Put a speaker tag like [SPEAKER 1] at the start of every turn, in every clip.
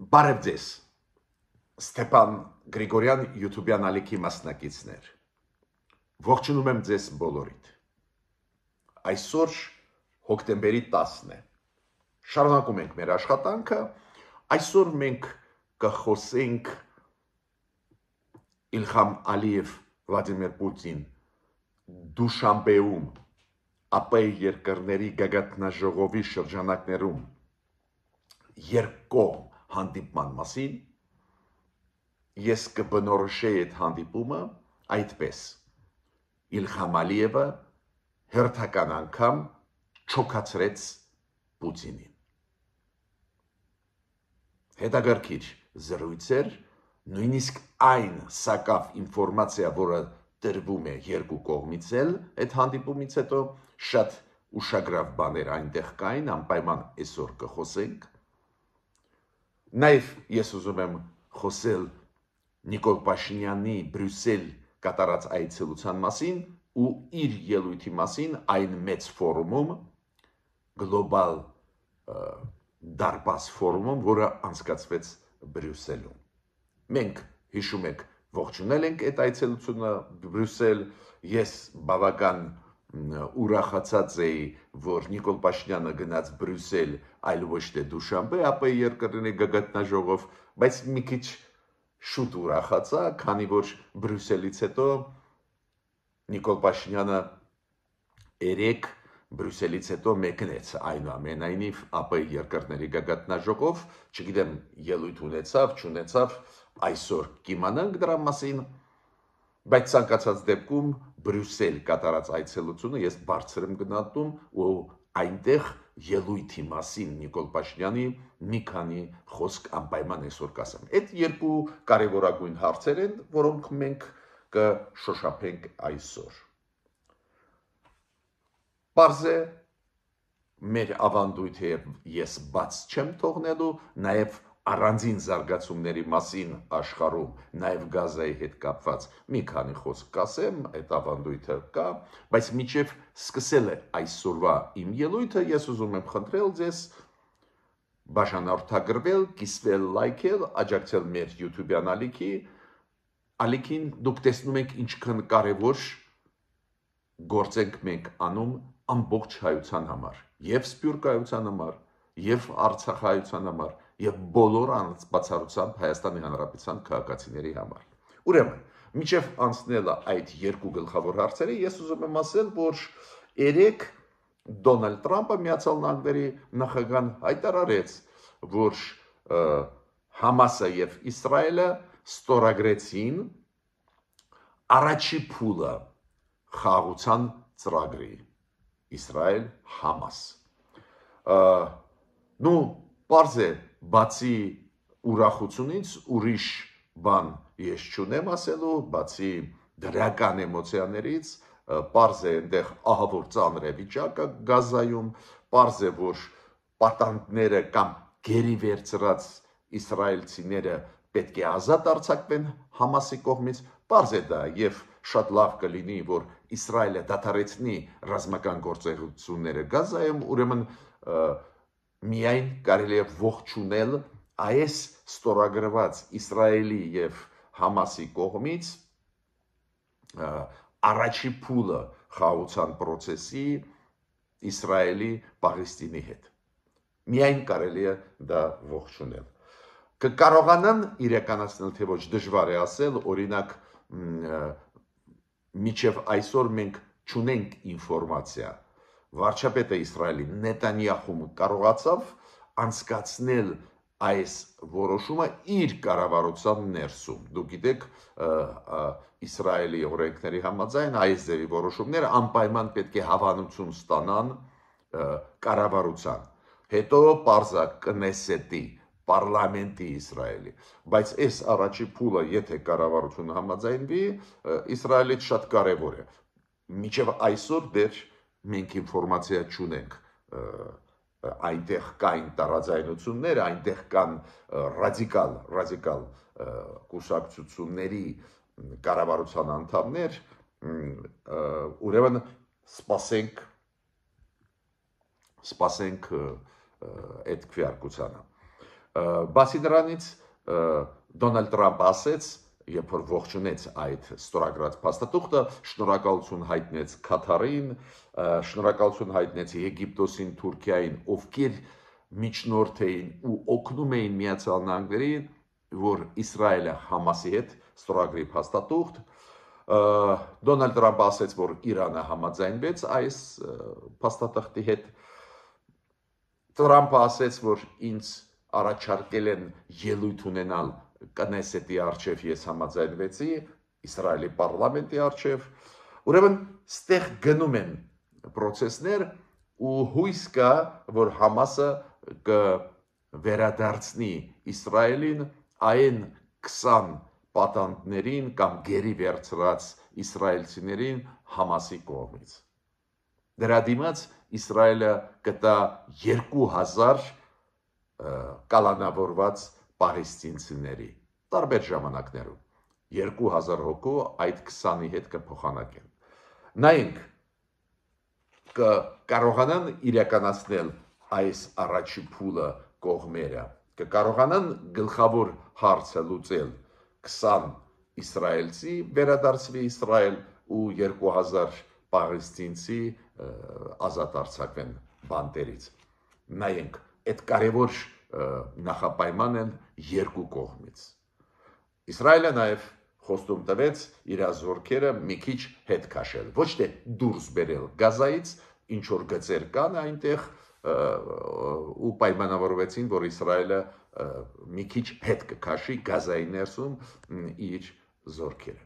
[SPEAKER 1] Բարև ձեզ, Ստեփան Գրիգորյան YouTube-յան ալիքի մասնակիցներ, ողջունում եմ ձեզ բոլորիդ, այսօր հոկտեմբերի 10-ն է, շարունակում ենք մեր աշխատանքը, այսօր մենք կխոսենք Իլհամ Ալիև, Վլադիմիր Պուտին, Դուշանբեում, ԱՊ երկրների գագաթնաժողովի շրջանակներում երկկողմ հանդիպման մասին, ես կբնորոշեի այդ հանդիպումը այդպես. Իլհամ Ալիևը հերթական անգամ չոքացրեց Պուտինին։ Հետաքրքիր զրույց էր, նույնիսկ այն սակավ ինֆորմացիա, որը տրվում է երկու կողմից էլ, այդ հանդիպումից հետո շատ ուշագրավ բաներ այնտեղ կային, անպայման այսօր կխոսենք։ Նաև ես ուզում եմ խոսել Նիկոլ Փաշինյանի Բրյուսել կատարած այցելության մասին ու իր ելույթի մասին այն մեծ ֆորումում, գլոբալ դարպաս ֆորումում, որը անցկացվեց Բրյուսելում։ Մենք հիշում եք, ողջունել ենք այդ այցելությունը Բրյուսել, ես բավական ուրախացած էի, որ Նիկոլ Փաշինյանը գնաց Բրյուսել, այլ ոչ թե Դուշանբե, ԱՊ երկրների գագաթնաժողով, բայց մի քիչ շուտ ուրախացա, քանի որ Բրյուսելից հետո Նիկոլ Փաշինյանը երեք Բրյուսելից հետո մեկնեց, այնուամենայնիվ ԱՊ երկրների գագաթնաժողով, չգիտեմ ելույթ ունեցավ, չունեցավ, այսօր կիմանանք դրա մասին, բայց ցանկացած դեպքում Բրյուսել կատարած այցելությունը ես բարձր եմ գնահատում ու այնտեղ ելույթի մասին Նիկոլ Փաշինյանի մի քանի խոսք անպայման այսօր կասեմ։ Այդ երկու կարևորագույն հարցեր են, որոնք մենք կշոշափենք այսօր։ Պարզ է, մեր ավանդույթը ես բաց չեմ թողնելու, նաև առանձին զարգացումների մասին աշխարհում, նաև Գազայի հետ կապված մի քանի խոսք կասեմ, այդ ավանդույթը կա, բայց մինչև սկսել է այսօրվա իմ ելույթը, ես ուզում եմ խնդրել ձեզ բաժանորդագրվել, կիսվել, լայքել, աջակցել մեր YouTube-յան ալիքին, դուք տեսնում եք ինչքան կարևոր գործ ենք մենք անում ամբողջ հայության համար, եւ սփյուռքայության համար, եւ արցախայության համար, եւ բոլոր բացառությամբ Հայաստանի Հանրապետության քաղաքացիների համար։ Ուրեմն, մինչև անցնելը այդ երկու գլխավոր հարցերի, ես ուզում եմ ասել, որ երեք Դոնալդ Թրամփը Միացյալ Նահանգների նախագահան հայտարարեց, որ Համասը եւ Իսրայելը ստորագրեցին առաջի փուլը խաղաղության ծրագրի Իսրայել-Համաս։ Պարզ է, բացի ուրախությունից ուրիշ բան ես չունեմ ասելու, բացի դրական էմոցիաներից, պարզ է այնտեղ ահավոր ծանր է վիճակը Գազայում, պարզ է, որ պատանդները կամ գերի վերցրած իսրայելցիները պետք է ազատ արձակվեն Համասի կողմից, պարզ է դա եւ շատ լավ կլինի, որ Իսրայելը դադարեցնի ռազմական գործողությունները Գազայում, ուրեմն միայն կարելի է ողջունել այս ստորագրված Իսրայելի եւ Համասի կողմից առաջի փուլը խաղաղության process-ի Իսրայելի Պաղեստինի հետ։ Միայն կարելի է դա ողջունել։ Կկարողանան իրականացնել, թե ոչ դժվար է ասել, օրինակ մինչև այսօր մենք չունենք ինֆորմացիա։ Վարչապետը Իսրայելի Նետանյախուն կարողացավ անցկացնել այս որոշումը իր կառավարության ներսում։ Դուք գիտեք, Իսրայելի օրենքների համաձայն այս ձևի որոշումները անպայման պետք է հավանություն ստանան կառավարության։ Հետո պարզա Կնեսետի, պարլամենտի Իսրայելի, բայց այս առաջի փուլը, եթե կառավարությունը համաձայնվի, Իսրայելից շատ կարևոր է։ Մինչև այսօր դեռ մենք ինֆորմացիա չունենք, այնտեղ կային տարաձայնություններ, այնտեղ կան ռադիկալ կուսակցությունների կառավարության անդամներ, ուրեմն սպասենք այդ քվեարկությանը։ Բացի դրանից Դոնալդ Տրամպը ասեց, երբ որ ողջունեց այդ ստորագրած փաստաթուղթը, շնորհակալություն հայտնեց Քաթարին, շնորհակալություն հայտնեց Եգիպտոսին, Թուրքիային, ովքեր միջնորդ էին ու օգնում էին Միացյալ Նահանգներին, որ Իսրայելը Համասի հետ ստորագրի փաստաթուղթ։ Դոնալդ Տրամպը ասեց, որ Իրանը համաձայնվեց այս փաստաթղթի հետ։ Տրամպը ասեց, որ ինձ առաջարկել են ելույթ ունենալ Կնեսետի առջև, ես համաձայնվեցի, Իսրայելի պարլամենտի առջև։ Ուրեմն ստեղ գնում են procesներ ու հույս կա, որ Համասը կվերադարձնի Իսրայելին այն 20 պատանդներին կամ գերի վերցրած իսրայելցիներին Համասի կողմից։ Դրա դիմաց Իսրայելը կտա 2000 կալանավորված պաղեստինցիների տարբեր ժամանակներում 2000 հոգու այդ 20-ի հետ կփոխանակեն։ Նայենք կկարողանան իրականացնել այս առաջի փուլը կողմերը, կկարողանան գլխավոր հարցը լուծել 20 իսրայելցի վերադարձվի Իսրայել ու 2000 պաղեստինցի ազատ արձակվեն բանտերից։ Նայենք, այդ կարևոր նախապայման են երկու կողմից։ Իսրայելը նաև խոստում տվեց իր զորքերը մի քիչ հետ քաշել, ոչ թե դուրս բերել Գազայից, ինչ որ գծեր կան այնտեղ ու պայմանավորվեցին, որ Իսրայելը մի քիչ հետ կքաշի Գազայի ներսում իր զորքերը։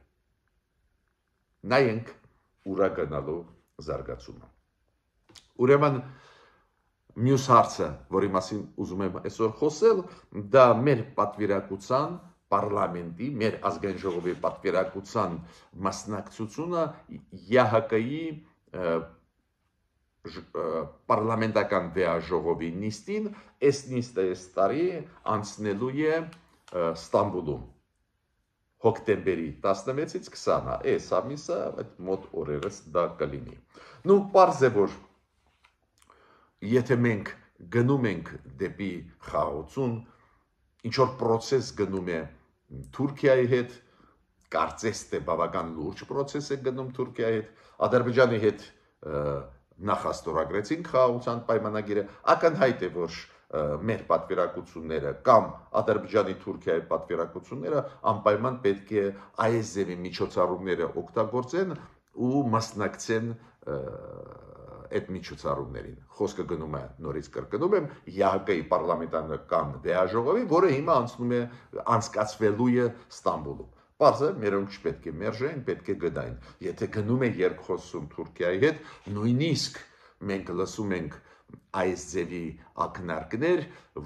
[SPEAKER 1] Նայենք ուրա գնալու զարգացումը։ Ուրեմն մյուս հարցը, որի մասին ուզում եմ այսօր խոսել, դա մեր պատվիրակության պարլամենտի, մեր ազգային ժողովի պատվիրակության մասնակցությունը ԵՀԿ-ի պարլամենտական վեաժողովի նիստին, այս նիստը այս տարի անցնելու է Ստամբուլում, հոկտեմբերի 16-ից 20-ը, այս ամիսը մոտ օրերս դա կլինի։ Նու պարզ է, որ եթե մենք գնում ենք դեպի խաղաղություն, ինչ-որ պրոցես գնում է Թուրքիայի հետ, կարծես թե բավական լուրջ պրոցես է գնում Թուրքիայի հետ, Ադրբեջանի հետ նախաստորագրեցին խաղաղության պայմանագիրը, ակնհայտ է, որ մեր պատվիրակությունները կամ Ադրբեջանի Թուրքիայի պատվիրակությունները անպայման պետք է այս ձևի միջոցառումները օգտագործեն ու մասնակցեն այդ միջոցառումներին։ Խոսքը գնում է, նորից կրկնում եմ, ԵՀԿ-ի պարլամենտարական վեաժողովի, որը հիմա անցկացվելու է Ստամբուլում։ Պարզ է, մերոնք չպետք է մերժեն, պետք է գնային։ Եթե գնում է երկխոսում Թուրքիայի հետ, նույնիսկ մենք լսում ենք այս ձևի ակնարկներ,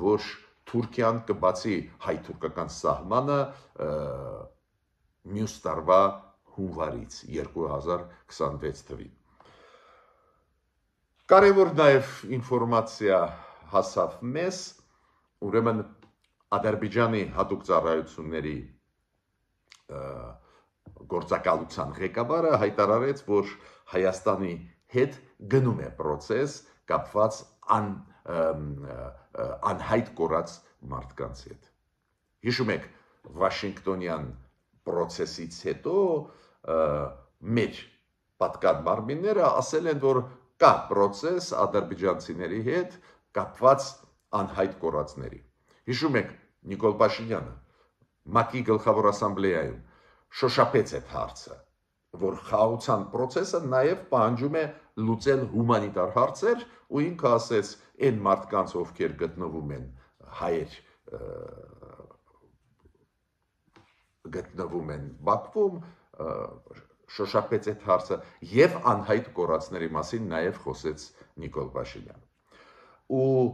[SPEAKER 1] որ Թուրքիան կբացի հայ-թուրքական սահմանը մյուս տարվա հունվարից 2026 թվին։ Կարևոր նաև ինֆորմացիա հասավ մեզ, ուրեմն Ադրբեջանի հատուկ ծառայությունների գործակալության ղեկավարը հայտարարեց, որ Հայաստանի հետ գնում է process կապված անհայտ կորած մարդկանց հետ։ Հիշում եք, Վաշինգտոնյան process-ից հետո մեր պատկան մարմինները ասել են, որ կա process ադրբեջանցիների հետ կապված անհայտ կորածների։ Հիշում եք, Նիկոլ Փաշինյանը ՄԱԿ-ի գլխավոր ասամբլեայում շոշափեց այդ հարցը, որ խաղաղության process-ը նաև պահանջում է լուծել հումանիտար հարցեր, ու ինքը ասեց, այն մարդկանց, ովքեր գտնվում են հայեր գտնվում են Բաքվում, շոշափեց այդ հարցը եւ անհայտ կորածների մասին նաև խոսեց Նիկոլ Փաշինյանը։ Ու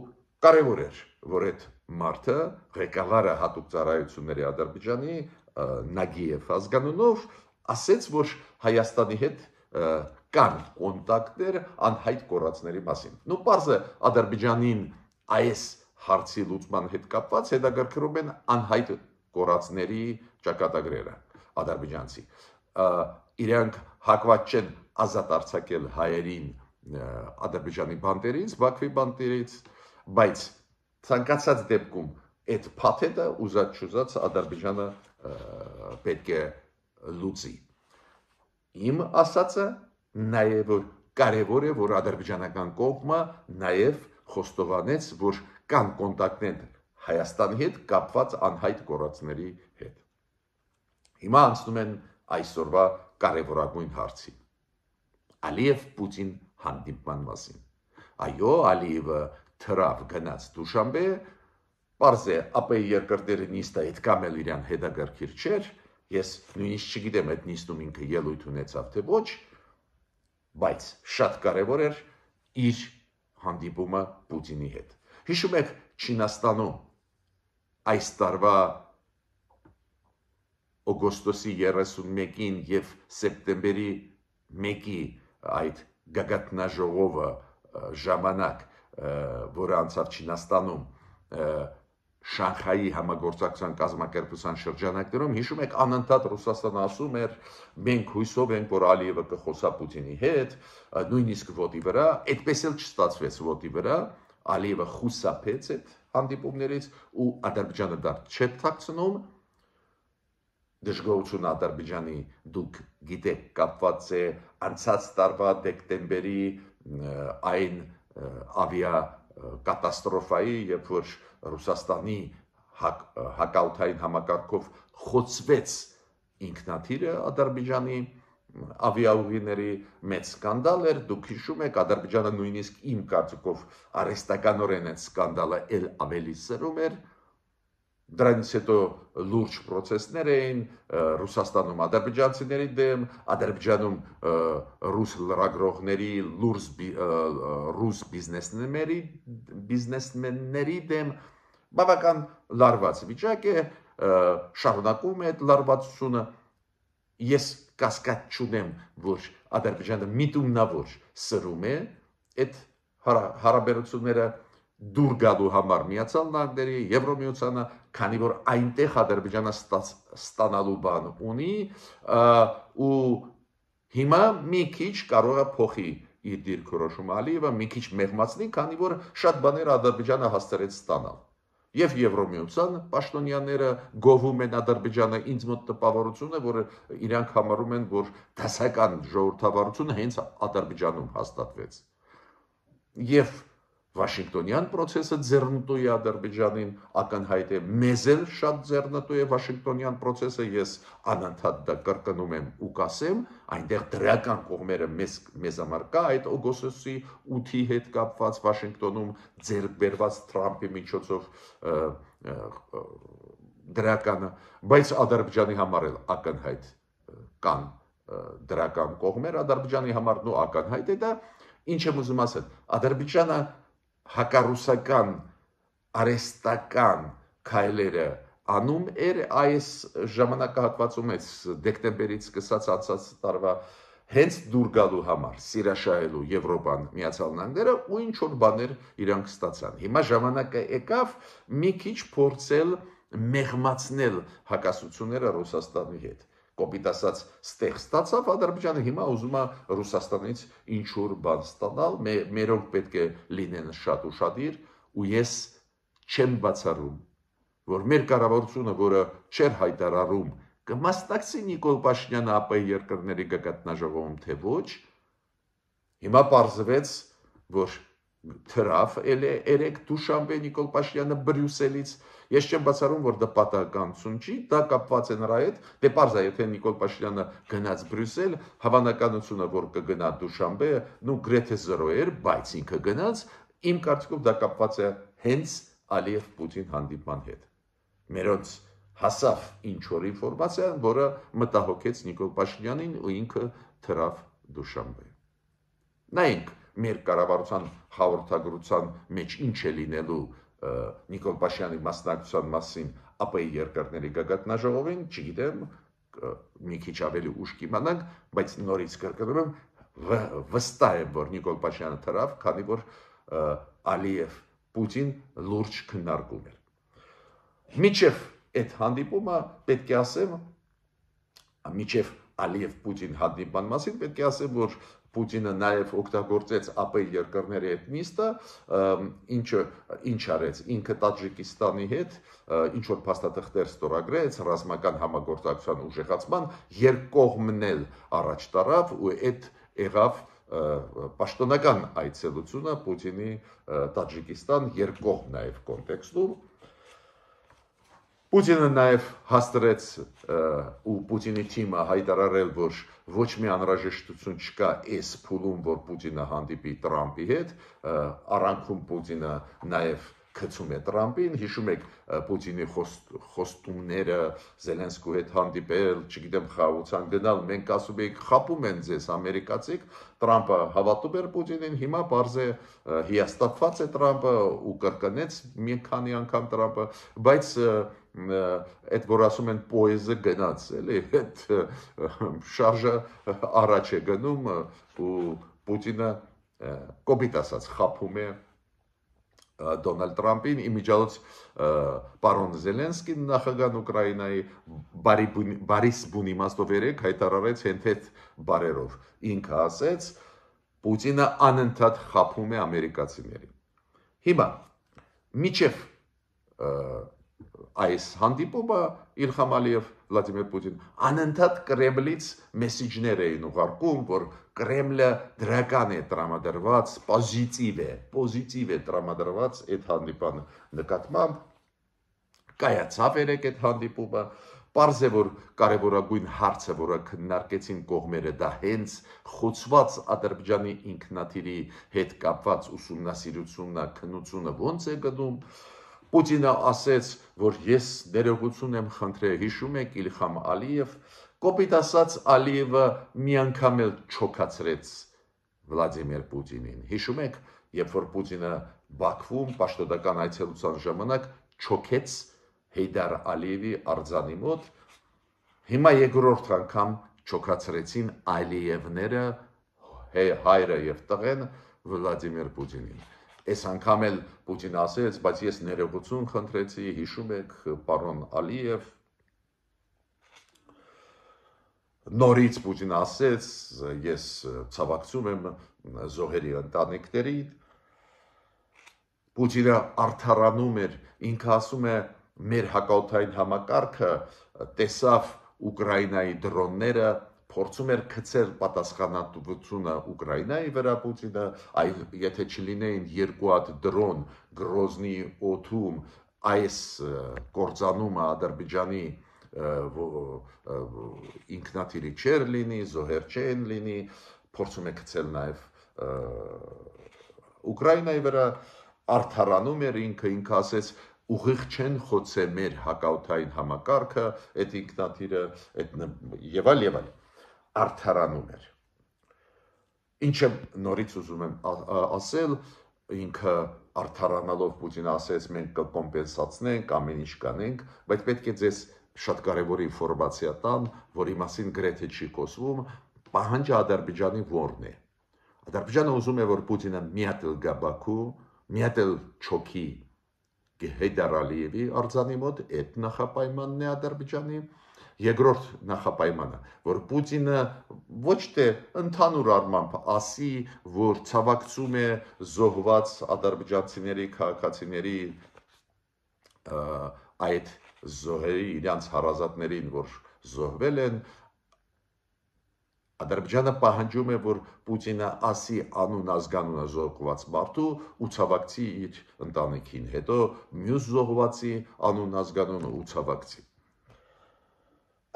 [SPEAKER 1] կարևոր էր, որ այդ մարդը ղեկավարը հատուկ ծառայությունների Ադրբեջանի Նագիև ազգանունով ասեց, որ Հայաստանի հետ կան կոնտակտներ անհայտ կորածների մասին։ Նու պարզ է Ադրբեջանին այս հարցի լուծման հետ կապված հետաքրքրում են անհայտ կորածների ճակատագրերը ադրբեջանցի։ Իրանք հակված չեն ազատ արձակել հայերին Ադրբեջանի բանտերից, Բաքվի բանտերից, բայց ցանկացած դեպքում այդ փաթեթը ուզած Ադրբեջանը պետք է լուծի։ Իմ ասածը նաև որ կարևոր է, որ ադրբեջանական կողմը նաև խոստովանեց, որ կան կոնտակտներ Հայաստանի հետ կապված անհայտ կորածների հետ։ Հիմա անցնում են այսօրվա կարևորագույն հարցին։ Ալիև-Պուտին հանդիպման մասին։ Այո, Ալիևը թրավ գնաց Դուշանբե, պարզ է ԱՊ երկրների նիստը այդքան էլ իրան հետաքրքիր չէր, ես նույնիսկ չգիտեմ այդ նիստում ինքը ելույթ ունեցավ թե ոչ, բայց շատ կարևոր էր իր հանդիպումը Պուտինի հետ։ Հիշում եք Չինաստանում այս տարվա օգոստոսի 31-ին եւ սեպտեմբերի 1-ի այդ գագաթնաժողովը ժամանակ, որը անցավ Չինաստանում Շանխայի համագործակցության կազմակերպության շրջանակներում, հիշում եք անընդհատ Ռուսաստանը ասում էր, մենք հույսով ենք, որ Ալիևը կխոսա Պուտինի հետ, նույնիսկ ոտի վրա, այդպես էլ չստացվեց ոտի վրա, Ալիևը խուսափեց այդ հանդիպումներից ու Ադրբեջանը դա չէ թաքցնում, դժգոհություն Ադրբեջանի դուք գիտեք կապված է անցած տարվա դեկտեմբերի այն ավիա կատաստրոֆայի, երբ որ Ռուսաստանի հակաօդային համակարգով խոցվեց ինքնաթիռը Ադրբեջանի ավիաուղիների մեծ սկանդալ էր, դուք հիշում եք, Ադրբեջանը նույնիսկ իմ կարծիքով արհեստականորեն այդ սկանդալը էլ ավելի սրում էր, դրանից հետո լուրջ պրոցեսներ էին Ռուսաստանում ադրբեջանցիների դեմ, Ադրբեջանում ռուս լրագրողների, ռուս բիզնեսմենների դեմ բավական լարված վիճակ է, շարունակում է այդ լարվածությունը, ես կասկած չունեմ, որ Ադրբեջանը միտումնավոր սրում է այդ հարաբերությունները դուր գալու համար Միացյալ Նահանգների, Եվրոմիությանը, քանի որ այնտեղ Ադրբեջանը ստանալու բան ունի ու հիմա մի քիչ կարող է փոխի իր դիրքորոշումը Ալիևը, մի քիչ մեղմացնի, քանի որ շատ բաներ Ադրբեջանը հասցրեց ստանալ։ Եվ Եվրոմիության պաշտոնյաները գովում են Ադրբեջանը, ինձ մոտ տպավորություն է, որ իրանք համարում են, որ դասական ժողովրդավարությունը հենց Ադրբեջանում հաստատվեց։ Եվ Վաշինգտոնյան process-ը ձեռնտու է Ադրբեջանին, ակնհայտ է, մեզ էլ շատ ձեռնտու է Վաշինգտոնյան process-ը, ես անընդհատ դա կրկնում եմ ու կասեմ, այնտեղ դրական կողմերը մեզ համար կա, այդ օգոստոսի 8-ի հետ կապված Վաշինգտոնում ձեռք բերված Թրամփի միջոցով դրականը, բայց Ադրբեջանի համար էլ ակնհայտ կան դրական կողմեր, Ադրբեջանի համար նո ակնհայտ է դա, ինչ եմ ուզում ասել, Ադրբեջանը հակառուսական արհեստական քայլերը անում էր այս ժամանակահատվածում այս դեկտեմբերից սկսած անցած տարվա հենց դուր գալու համար, սիրաշահելու Եվրոպան, Միացյալ Նահանգները ու ինչ որ բաներ իրանք ստացան։ Հիմա ժամանակը եկավ մի քիչ փորձել մեղմացնել հակասությունները Ռուսաստանի հետ։ Կոպիտ ասած, ստեղ ստացավ Ադրբեջանը, հիմա ուզում է Ռուսաստանից ինչ որ բան ստանալ, մերով պետք է լինեն շատ ուշադիր, ու ես չեմ բացառում, որ մեր կառավարությունը, որը չէր հայտարարում, կմասնակցի Նիկոլ Փաշինյանը ԱՊ երկրների գագաթնաժողովում, թե ոչ, հիմա պարզվեց, որ թրավ երեք Դուշանբե Նիկոլ Փաշինյանը Բրյուսելից, ես չեմ բացառում, որ դա պատահականություն չի, դա կապված է նրա հետ, դե պարզ է, եթե Նիկոլ Փաշինյանը գնաց Բրյուսել, հավանականությունը, որ կգնա Դուշանբե, նու գրեթե 0 էր, բայց ինքը գնաց, իմ կարծիքով դա կապված է հենց Ալիև-Պուտին հանդիպման հետ։ Մերոնց հասավ ինչ որ ինֆորմացիա, որը մտահոգեց Նիկոլ Փաշինյանին ու ինքը թրավ Դուշանբե։ Նայենք մեր կառավարության հաղորդագրության մեջ ինչ է լինելու Նիկոլ Փաշինյանի մասնակցության մասին ԱՊ երկրների գագաթնաժողովին, չգիտեմ, մի քիչ ավելի ուշ կիմանանք, բայց նորից կրկնում եմ, վստահ եմ, որ Նիկոլ Փաշինյանը թրավ, քանի որ Ալիև-Պուտին լուրջ քննարկում էր։ Մինչև այդ հանդիպումը պետք է ասեմ, մինչև Ալիև-Պուտին հանդիպման մասին պետք է ասեմ, որ Պուտինը նաև օգտագործեց ԱՊ երկրների հետ նիստը, ինչ արեց, ինքը Տաջիկստանի հետ ինչ որ փաստաթղթեր ստորագրեց ռազմական համագործակցության ուժեղացման, երկկողմն էլ առաջ տարավ ու այդ եղավ պաշտոնական այցելությունը Պուտինի Տաջիկստան երկկողմ նաև կոնտեքստում։ Պուտինը նաև հաստրեց ու Պուտինի թիմը հայտարարել, որ ոչ մի անհրաժեշտություն չկա այս փուլում, որ Պուտինը հանդիպի Տրամփի հետ, առանքում Պուտինը նաև գցում է Տրամփին, հիշում եք Պուտինի խոստումները Զելենսկու հետ հանդիպել, չգիտեմ, խաղաղության գնալ, մենք ասում էինք խաբում են ձեզ ամերիկացիք, Տրամփը հավատում էր Պուտինին, հիմա բարձ է հիասթափված է Տրամփը ու կրկնեց մի քանի անգամ Տրամփը, բայց այդ որ ասում են պոեզը գնաց, էլի, այդ շարժը առաջ է գնում ու Պուտինը կոպիտ ասած խաբում է Դոնալդ Տրամփին, իմիջիայլոց պարոն Զելենսկին նախագահ Ուկրաինայի բարիս բուն իմաստով երեք հայտարարեց հենց այդ բարերով, ինքը ասեց Պուտինը անընդհատ խաբում է ամերիկացիներին։ Հիմա միջև այս հանդիպումը Իլհամ Ալիև, Վլադիմիր Պուտին անընդհատ Կրեմլից մեսիջներ էին ուղարկում, որ Կրեմլը դրական է տրամադրված, պոզիտիվ է տրամադրված այդ հանդիպան նկատմամբ, կայացավ երեք այդ հանդիպումը, պարզ է, որ կարևորագույն հարցը, որը քննարկեցին կողմերը, դա հենց խոցված Ադրբեջանի ինքնաթիռի հետ կապված ուսումնասիրությունն, քննությունը ոնց է գնում, Պուտինը ասեց, որ ես ներողություն եմ խնդրել, հիշում եք Իլհամ Ալիև, կոպիտ ասած Ալիևը մի անգամ էլ չոքացրեց Վլադիմիր Պուտինին, հիշում եք, երբ որ Պուտինը Բաքվում պաշտոնական այցելության ժամանակ չոքեց Հեյդար Ալիևի արձանի մոտ, հիմա երկրորդ անգամ չոքացրեցին Ալիևները, հայրը եւ տղեն Վլադիմիր Պուտինին։ Այս անգամ էլ Պուտինը ասեց, բայց ես ներողություն խնդրեցի, հիշում եք, պարոն Ալիև, նորից Պուտինը ասեց, ես ցավակցում եմ զոհերի ընտանիքներին, Պուտինը արդարանում էր, ինքը ասում է, մեր հակաօդային համակարգը տեսավ Ուկրաինայի դրոնները, փորձում էր գցել պատասխանատվությունը Ուկրաինայի վրա Պուտինը, եթե չլինեին երկու հատ դրոն Գրոզնի օդում, այս կործանումը Ադրբեջանի ինքնաթիռի չէր լինի, զոհեր չեն լինի, փորձում է գցել նաև Ուկրաինայի վրա, արդարանում էր ինքը ասեց, ուղիղ չեն խոցել մեր հակաօդային համակարգը, այդ ինքնաթիռը եւ այլ, արդարանում էր։ Ինչը նորից ուզում եմ ասել, ինքը արդարանալով Պուտինը ասեց, մենք կկոմպենսացնենք, ամեն ինչ կանենք, բայց պետք է ձեզ շատ կարևոր ինֆորմացիա տամ, որի մասին գրեթե չի խոսվում, պահանջը Ադրբեջանի որն է։ Ադրբեջանը ուզում է, որ Պուտինը մի հատ էլ գա Բաքու, մի հատ էլ չոքի Հեյդար Ալիևի արձանի մոտ, այդ նախապայմանն է Ադրբեջանի, երկրորդ նախապայմանը, որ Պուտինը ոչ թե ընդհանուր առմամբ ասի, որ ցավակցում է զոհված ադրբեջանցիների, քաղաքացիների այդ զոհերի իրանց հարազատներին, որ զոհվել են, Ադրբեջանը պահանջում է, որ Պուտինը ասի անուն ազգանունը զոհված մարդու ու ցավակցի իր ընտանիքին, հետո մյուս զոհվածի անուն ազգանունը ու ցավակցի։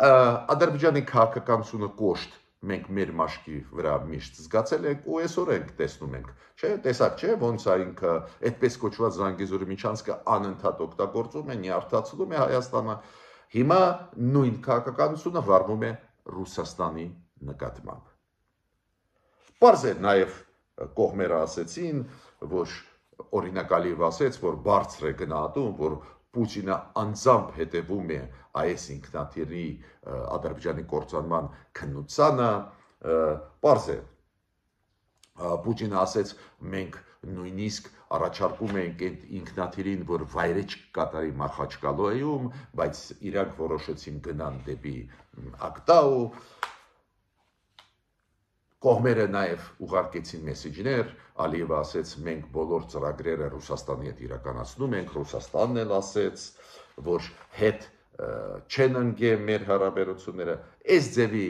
[SPEAKER 1] Ադրբեջանի քաղաքականությունը կոշտ մենք մեր մաշկի վրա միշտ զգացել ենք ու այսօր ենք տեսնում ենք, չէ, տեսակ չէ, ոնց է ինքը այդպես կոչված Զանգեզուրի միջանցքը անընդհատ օգտագործում է, նյարդացնում է Հայաստանը, հիմա նույն քաղաքականությունը վարվում է Ռուսաստանի նկատմամբ։ Պարզ է նաև կողմերը ասեցին, որ օրինակ Ալիև ասեց, որ բարձր է գնահատում, որ Պուտինը անձամբ հետևում է այս ինքնաթիռի Ադրբեջանի կործանման քննությանը, պարզ է, Պուտինը ասեց, մենք նույնիսկ առաջարկում ենք այդ ինքնաթիռին, որ վայրեջք կատարի Մախաչկալոյում, բայց իրանք որոշեցին գնան դեպի Ակտաու, Կողմերը նաև ուղարկեցին մեսեջներ, Ալիևը ասեց, մենք բոլոր ծրագրերը Ռուսաստանի հետ իրականացնում ենք, Ռուսաստանն էլ ասեց, որ հետ չեն ընկե մեր հարաբերությունները, այս ձևի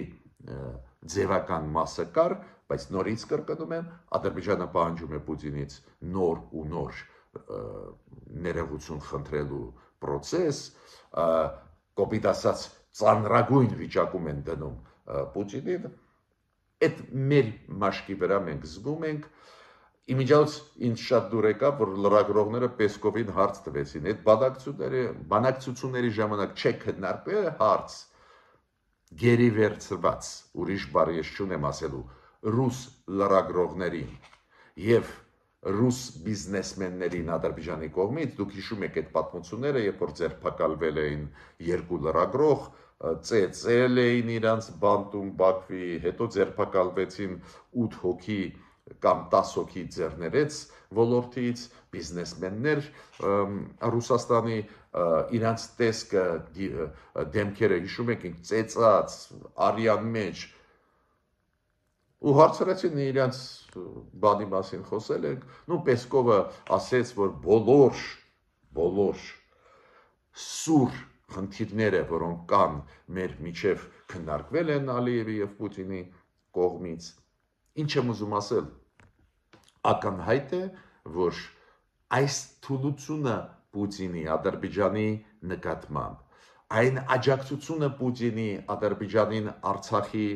[SPEAKER 1] ձևական մասը կար, բայց նորից կրկնում եմ, Ադրբեջանը պահանջում է Պուտինից նոր ու նոր ներողություն խնդրելու process, կոպիտ ասած ծանրագույն վիճակում են դնում Պուտինին, այդ մեր մաշկի վրա մենք զգում ենք, իմիջիայլոց ինձ շատ դուր եկավ, որ լրագրողները Պեսկովին հարց տվեցին, այդ բանակցությունների ժամանակ չեք քննարկվել հարց, գերի վերցված, ուրիշ բառ ես չունեմ ասելու, ռուս լրագրողներին եւ ռուս բիզնեսմեններին Ադրբեջանի կողմից, դուք հիշում եք այդ պատմությունները, երբ որ ձերբակալվել էին երկու լրագրող, ծեծել էին իրանց բանտում Բաքվի, հետո ձերբակալվեցին 8 հոգի կամ 10 հոգի ձեռներեց ոլորտից, բիզնեսմեններ Ռուսաստանի իրանց տեսքը դեմքերը հիշում եք ծեծած արյան մեջ ու հարցրեցին իրանց բանի մասին խոսել ենք, Պեսկովը ասեց, որ բոլոր սուր խնդիրները, որոնք կան մեր միջև քննարկվել են Ալիևի եւ Պուտինի կողմից, ինչ եմ ուզում ասել, ակնհայտ է, որ այս թուլությունը Պուտինի Ադրբեջանի նկատմամբ, այն աջակցությունը Պուտինի Ադրբեջանին Արցախի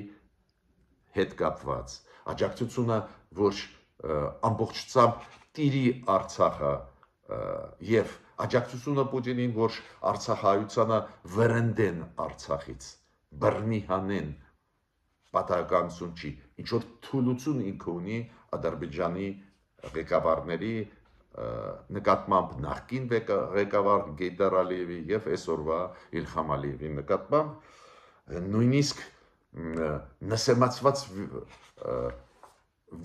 [SPEAKER 1] հետ կապված, աջակցությունը, որ ամբողջությամբ տիրի Արցախը եւ աջակցությունը Պուտինին, որ Արցախայությանը վրընդեն Արցախից, բռնի հանեն, պատահականություն չի, ինչ որ թուլություն ինքը ունի Ադրբեջանի ղեկավարների նկատմամբ նախկին ղեկավար Գեյդար Ալիևի եւ այսօրվա Իլհամ Ալիևի նկատմամբ նույնիսկ նսեմացված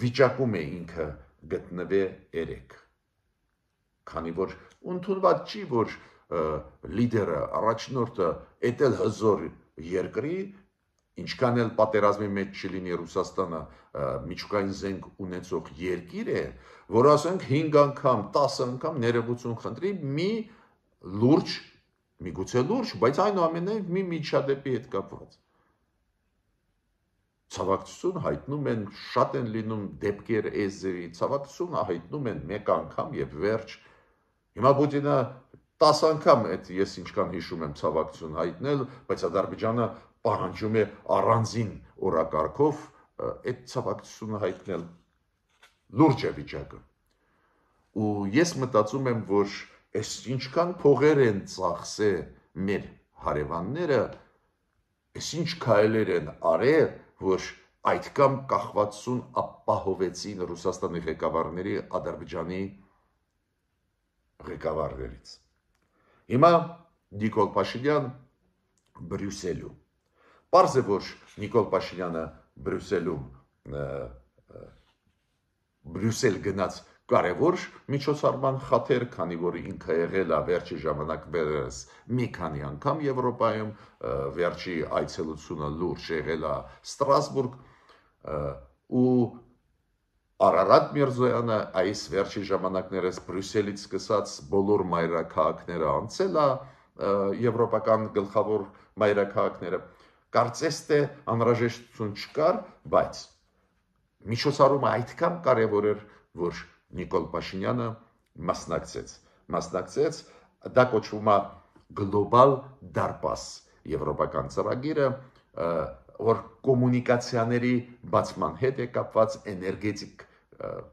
[SPEAKER 1] վիճակում է ինքը գտնվե երեք, քանի որ ընդունված չի, որ լիդերը, առաջնորդը էտել հզոր երկրի, ինչքան էլ պատերազմի մեջ չլինի Ռուսաստանը միջուկային զենք ունեցող երկիր է, որ ասենք 5 անգամ, 10 անգամ ներողություն խնդրի մի լուրջ, միգուցե լուրջ, բայց այնուամենայնիվ մի միջադեպի հետ կապված։ Ցավակցություն հայտնում են, շատ են լինում դեպքեր այս ձևի, ցավակցություն հայտնում են մեկ անգամ եւ վերջ։ Հիմա Պուտինը 10 անգամ այդ ես ինչքան հիշում եմ ցավակցություն հայտնել, բայց Ադրբեջանը պահանջում է առանձին օրակարգով այդ ցավակցությունը հայտնել։ Լուրջ է վիճակը։ Ու ես մտածում եմ, որ այս ինչքան փողեր են ծախսե մեր հարևանները, այս ինչ քայլեր են արել, որ այդքան կախվածություն ապահովեցին Ռուսաստանի ղեկավարների Ադրբեջանի ղեկավարներից։ Հիմա Նիկոլ Փաշինյան Բրյուսելում։ Պարզ է, որ Նիկոլ Փաշինյանը Բրյուսել գնաց կարևոր միջոցառման խաթեր, քանի որ ինքը եղել է վերջի ժամանակներս մի քանի անգամ Եվրոպայում, վերջի այցելությունը լուրջ եղել է Ստրասբուրգ ու Արարատ Միրզոյանը այս վերջի ժամանակներս Բրյուսելից սկսած բոլոր մայրաքաղաքները անցել է եվրոպական գլխավոր մայրաքաղաքները, կարծես թե անհրաժեշտություն չկար, բայց միջոցառումը այդքան կարևոր էր, որ Նիկոլ Փաշինյանը մասնակցեց, դա կոչվում է գլոբալ դարպաս եվրոպական ծրագիրը, որ կոմունիկացիաների բացման հետ է կապված, էներգետիկ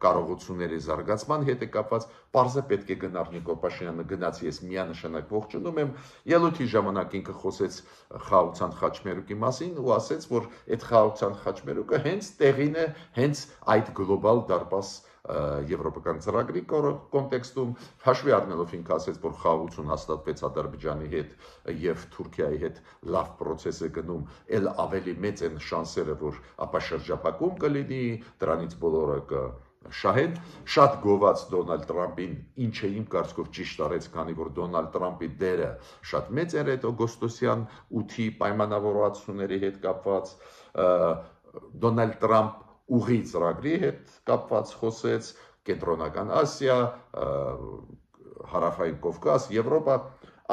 [SPEAKER 1] կարողությունների զարգացման հետ է կապված, պարզը պետք է գնար Նիկոլ Փաշինյանը գնաց, ես միանշանակ ողջունում եմ, ելույթի ժամանակ ինքը խոսեց խաղաղության խաչմերուկի մասին ու ասեց, որ այդ խաղաղության խաչմերուկը հենց տեղին է, հենց այդ գլոբալ դարպաս եվրոպական ծրագրի կոնտեքստում, հաշվի առնելով ինքը ասեց, որ խաղաղություն հաստատվեց Ադրբեջանի հետ եւ Թուրքիայի հետ լավ process է գնում, ել ավելի մեծ են շանսերը, որ ապաշրջափակում կլինի, դրանից բոլորը կշահեն, շատ գոված Դոնալդ Տրամպին, ինչը իմ կարծիքով ճիշտ արեց, քանի որ Դոնալդ Տրամպի դերը շատ մեծ էր այդ օգոստոսյան 8-ի պայմանավորվածությունների հետ կապված, Դոնալդ Տրամպ ուղի ծրագրի հետ կապված խոսեց, Կենտրոնական Ասիա, Հարավային Կովկաս, Եվրոպա,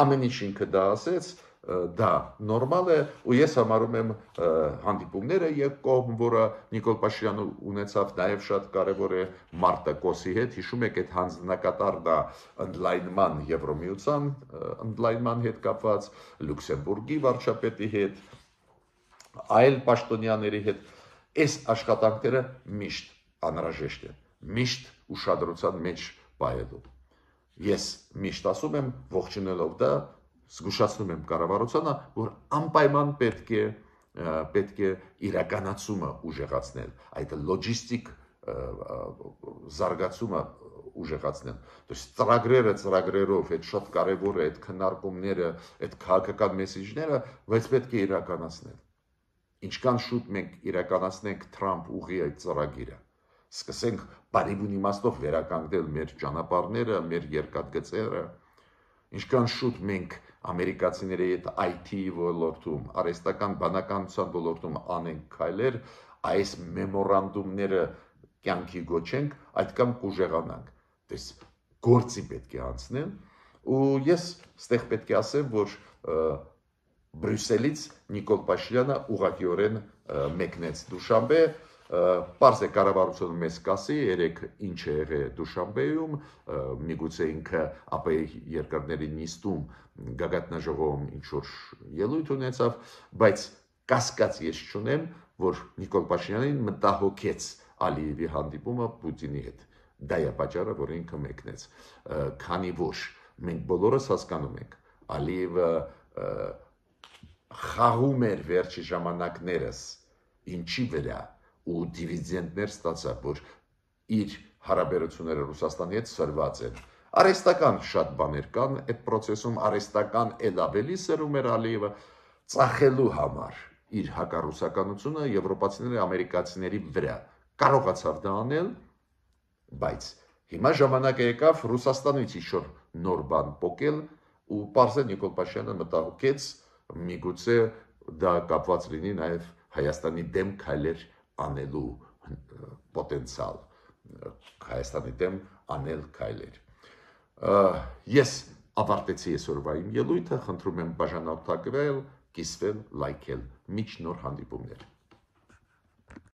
[SPEAKER 1] ամեն ինչ ինքը դա ասեց, դա նորմալ է, ու ես համարում եմ հանդիպումները երկկողմ, որը Նիկոլ Փաշինյանը ունեցավ, նաև շատ կարևոր է Մարտա Կոսի հետ, հիշում եք այդ հանձնակատար դա ընդլայնման Եվրոմիության ընդլայնման հետ կապված, Լյուքսեմբուրգի վարչապետի հետ, այլ պաշտոնյաների հետ, այս աշխատանքները միշտ անհրաժեշտ են, միշտ ուշադրության մեջ պահելու։ Ես միշտ ասում եմ, ողջունելով դա, զգուշացնում եմ կառավարությանը, որ անպայման պետք է իրականացումը ուժեղացնել, այդ լոջիստիկ զարգացումը ուժեղացնել։ Ծրագրերով, այդ շատ կարևոր է, այդ քննարկումները, այդ քաղաքական մեսիջները, բայց պետք է իրականացնել։ Ինչքան շուտ մենք իրականացնենք Թրամփ ուղի այդ ծրագիրը, սկսենք բարիբուն իմաստով վերականգնել մեր ճանապարհները, մեր երկաթգծերը, ինչքան շուտ մենք ամերիկացիների հետ IT ոլորտում, արհեստական բանականության ոլորտում անենք քայլեր, այս մեմորանդումները կյանքի գոչենք, այդքան կուժեղանանք։ Դες գործի պետք է անցնել, ու ես ստեղ պետք է ասեմ, որ Բրյուսելից Նիկոլ Փաշինյանը ուղղակիորեն մեկնեց Դուշանբե, պարզ է կառավարությունը մեզ կասի, երեք ինչ է եղել Դուշանբեում, միգուցե ինքը ԱՊ երկրների նիստում գագաթնաժողովում ինչ-որ ելույթ ունեցավ, բայց կասկած ես չունեմ, որ Նիկոլ Փաշինյանին մտահոգեց Ալիևի հանդիպումը Պուտինի հետ։ Դա է պատճառը, որ ինքը մեկնեց, քանի որ մենք բոլորս հասկանում ենք, Ալիևը խաղում էր վերջի ժամանակներս ինչի վրա ու դիվիդենդներ ստացավ, որ իր հարաբերությունները Ռուսաստանի հետ սրված են։ Արհեստական շատ բաներ կան այդ process-ում, արհեստական էլ ավելի սերում էր Ալիևը ծախելու համար իր հակառուսականությունը եվրոպացիների, ամերիկացիների վրա։ Կարողացավ դա անել, բայց հիմա ժամանակը եկավ Ռուսաստանից ինչ-որ նոր բան պոկել ու պարզ է Նիկոլ Փաշինյանը մտահոգեց, միգուցե դա կապված լինի նաև Հայաստանի դեմ քայլեր անելու պոտենցիալ, Հայաստանի դեմ անել քայլեր։ Ես ավարտեցի այսօրվա իմ ելույթը, խնդրում եմ բաժանորդագրել, կիսվել, լայքել, միջ նոր հանդիպումներ։